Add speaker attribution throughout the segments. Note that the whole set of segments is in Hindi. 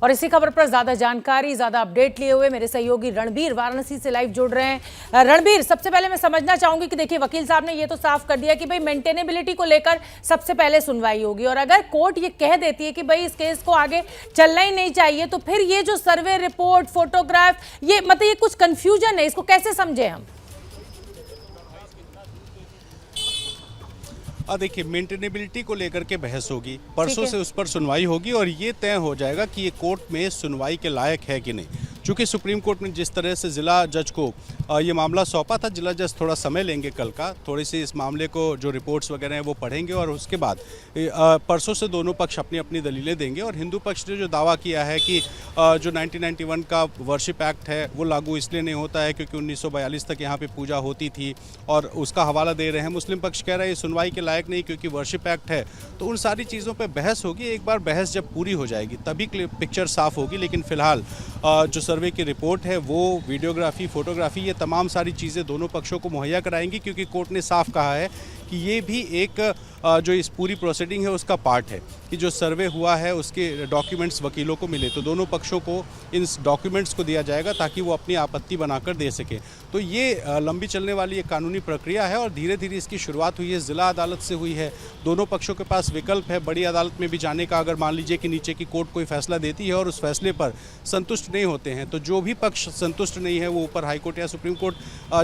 Speaker 1: और इसी खबर पर ज्यादा जानकारी, ज्यादा अपडेट लिए हुए मेरे सहयोगी रणबीर वाराणसी से लाइव जुड़ रहे हैं। रणबीर, सबसे पहले मैं समझना चाहूंगी कि देखिए, वकील साहब ने ये तो साफ कर दिया कि भाई मेंटेनेबिलिटी को लेकर सबसे पहले सुनवाई होगी, और अगर कोर्ट ये कह देती है कि भाई इस केस को आगे चलना ही नहीं चाहिए, तो फिर ये जो सर्वे रिपोर्ट, फोटोग्राफ, ये मतलब ये कुछ कंफ्यूजन है, इसको कैसे समझे हम?
Speaker 2: देखिए, मेंटेनेबिलिटी को लेकर के बहस होगी, परसों से उस पर सुनवाई होगी और ये तय हो जाएगा कि ये कोर्ट में सुनवाई के लायक है कि नहीं। चूंकि सुप्रीम कोर्ट ने जिस तरह से जिला जज को ये मामला सौंपा था, जिला जज थोड़ा समय लेंगे कल का, थोड़ी सी इस मामले को जो रिपोर्ट्स वगैरह हैं वो पढ़ेंगे और उसके बाद परसों से दोनों पक्ष अपनी अपनी दलीलें देंगे। और हिंदू पक्ष ने जो दावा किया है कि जो 1991 का वर्शिप एक्ट है वो लागू इसलिए नहीं होता है क्योंकि 1942 तक यहाँ पे पूजा होती थी, और उसका हवाला दे रहे हैं। मुस्लिम पक्ष कह रहा है ये सुनवाई के लायक नहीं क्योंकि वर्शिप एक्ट है। तो उन सारी चीज़ों पर बहस होगी। एक बार बहस जब पूरी हो जाएगी तभी पिक्चर साफ होगी। लेकिन फिलहाल जो सर्वे की रिपोर्ट है वो वीडियोग्राफी, फोटोग्राफी, ये तमाम सारी चीज़ें दोनों पक्षों को मुहैया कराएंगी, क्योंकि कोर्ट ने साफ कहा है कि ये भी एक जो इस पूरी प्रोसीडिंग है उसका पार्ट है कि जो सर्वे हुआ है उसके डॉक्यूमेंट्स वकीलों को मिले, तो दोनों पक्षों को इन डॉक्यूमेंट्स को दिया जाएगा ताकि वो अपनी आपत्ति बनाकर दे सके। तो ये लंबी चलने वाली एक कानूनी प्रक्रिया है और धीरे धीरे इसकी शुरुआत हुई है, ज़िला अदालत से हुई है। दोनों पक्षों के पास विकल्प है बड़ी अदालत में भी जाने का। अगर मान लीजिए कि नीचे की कोर्ट कोई फैसला देती है और उस फैसले पर संतुष्ट नहीं होते हैं, तो जो भी पक्ष संतुष्ट नहीं है वो ऊपर हाईकोर्ट या सुप्रीम कोर्ट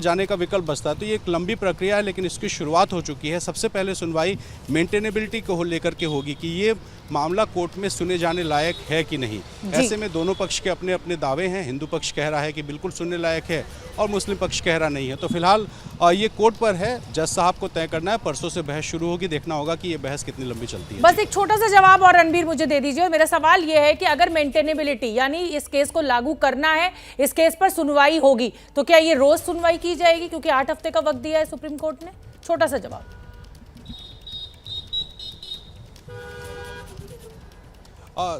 Speaker 2: जाने का विकल्प बचता है। तो ये एक लंबी प्रक्रिया है, लेकिन इसकी शुरुआत हो चुकी है। सबसे पहले सुनवाई मेंटेनेबिलिटी को लेकर के होगी कि ये मामला कोर्ट में सुने जाने लायक है कि नहीं। ऐसे में दोनों पक्ष के अपने अपने दावे हैं। हिंदू पक्ष कह रहा है कि बिल्कुल सुनने लायक है और मुस्लिम पक्ष कह रहा नहीं है। तो फिलहाल ये कोर्ट पर है, जज साहब को तय करना है। परसों से बहस शुरू होगी, देखना होगा कि ये बहस कितनी लंबी चलती है।
Speaker 1: बस एक छोटा सा जवाब और रणबीर मुझे दे दीजिए। मेरा सवाल ये है कि अगर मेंटेनेबिलिटी यानी इस केस को लागू करना है, इस केस पर सुनवाई होगी, तो क्या ये रोज सुनवाई की जाएगी? क्योंकि 8 हफ्ते का वक्त दिया है सुप्रीम कोर्ट ने। छोटा सा जवाब।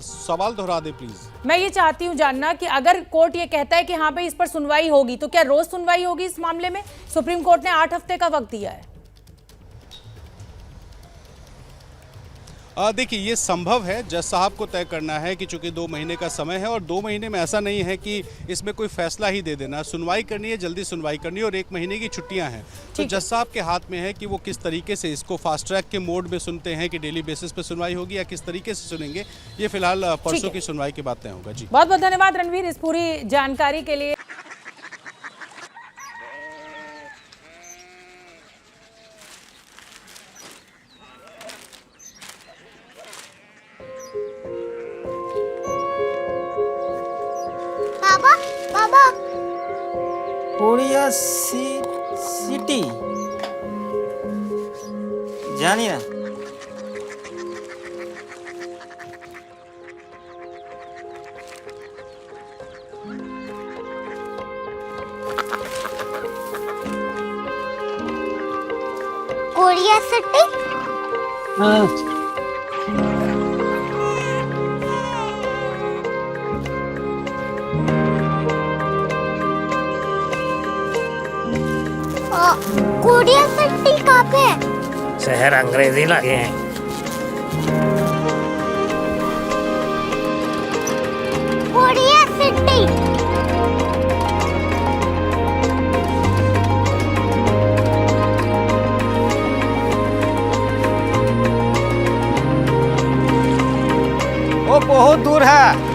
Speaker 2: सवाल दोहरा दे प्लीज।
Speaker 1: मैं ये चाहती हूँ जानना कि अगर कोर्ट ये कहता है कि हाँ भाई इस पर सुनवाई होगी, तो क्या रोज सुनवाई होगी इस मामले में? सुप्रीम कोर्ट ने 8 हफ्ते का वक्त दिया है।
Speaker 2: देखिए, ये संभव है, जज साहब को तय करना है कि चूंकि 2 महीने का समय है और 2 महीने में ऐसा नहीं है कि इसमें कोई फैसला ही दे देना। सुनवाई करनी है, जल्दी सुनवाई करनी है और 1 महीने की छुट्टियां हैं। तो जज साहब के हाथ में है कि वो किस तरीके से इसको फास्ट ट्रैक के मोड में सुनते हैं कि डेली बेसिस पे सुनवाई होगी या किस तरीके से सुनेंगे। ये फिलहाल परसों की सुनवाई के बाद तय होगा। जी,
Speaker 1: बहुत बहुत धन्यवाद रणबीर इस पूरी जानकारी के लिए।
Speaker 3: कोरिया सिटी जानी ना।
Speaker 4: Korea city?
Speaker 3: हाँ।
Speaker 4: कोरिया सिटी कहाँ पे है?
Speaker 3: शहर अंग्रेजी लगे हैं।
Speaker 4: Korea city.
Speaker 3: वो बहुत दूर है।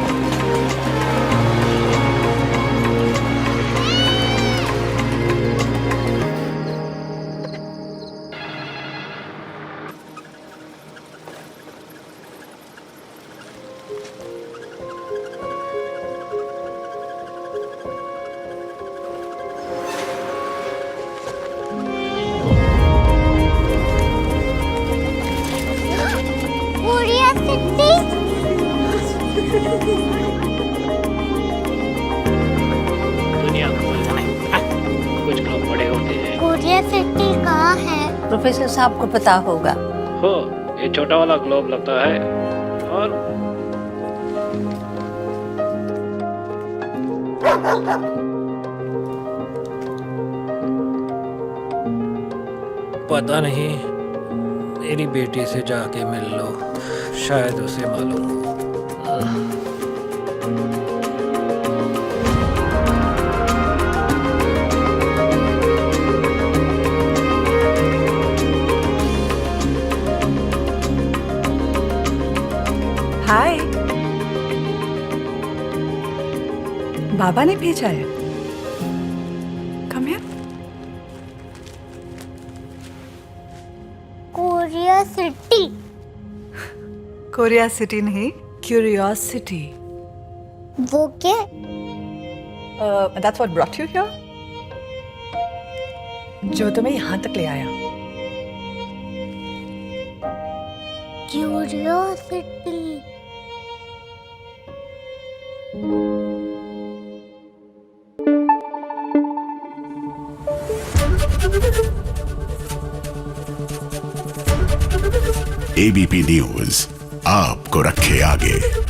Speaker 4: Korea city?
Speaker 5: दुनिया कुछ लोग बड़े होते हैं।
Speaker 4: कोरिया सिटी कहाँ है?
Speaker 6: प्रोफेसर साहब को पता होगा।
Speaker 5: हो, ये छोटा वाला ग्लोब लगता है और पता नहीं, मेरी बेटी से जाके मिल लो, शायद उसे मालूम हो।
Speaker 6: बाबा ने भेजा है। Come here.
Speaker 4: Korea city.
Speaker 6: Korea city नहीं, क्यूरियोसिटी।
Speaker 4: वो क्या?
Speaker 6: That's what brought you here? जो तुम्हें यहाँ तक ले आया।
Speaker 4: क्यूरियोसिटी।
Speaker 7: एबीपी न्यूज आपको रखे आगे।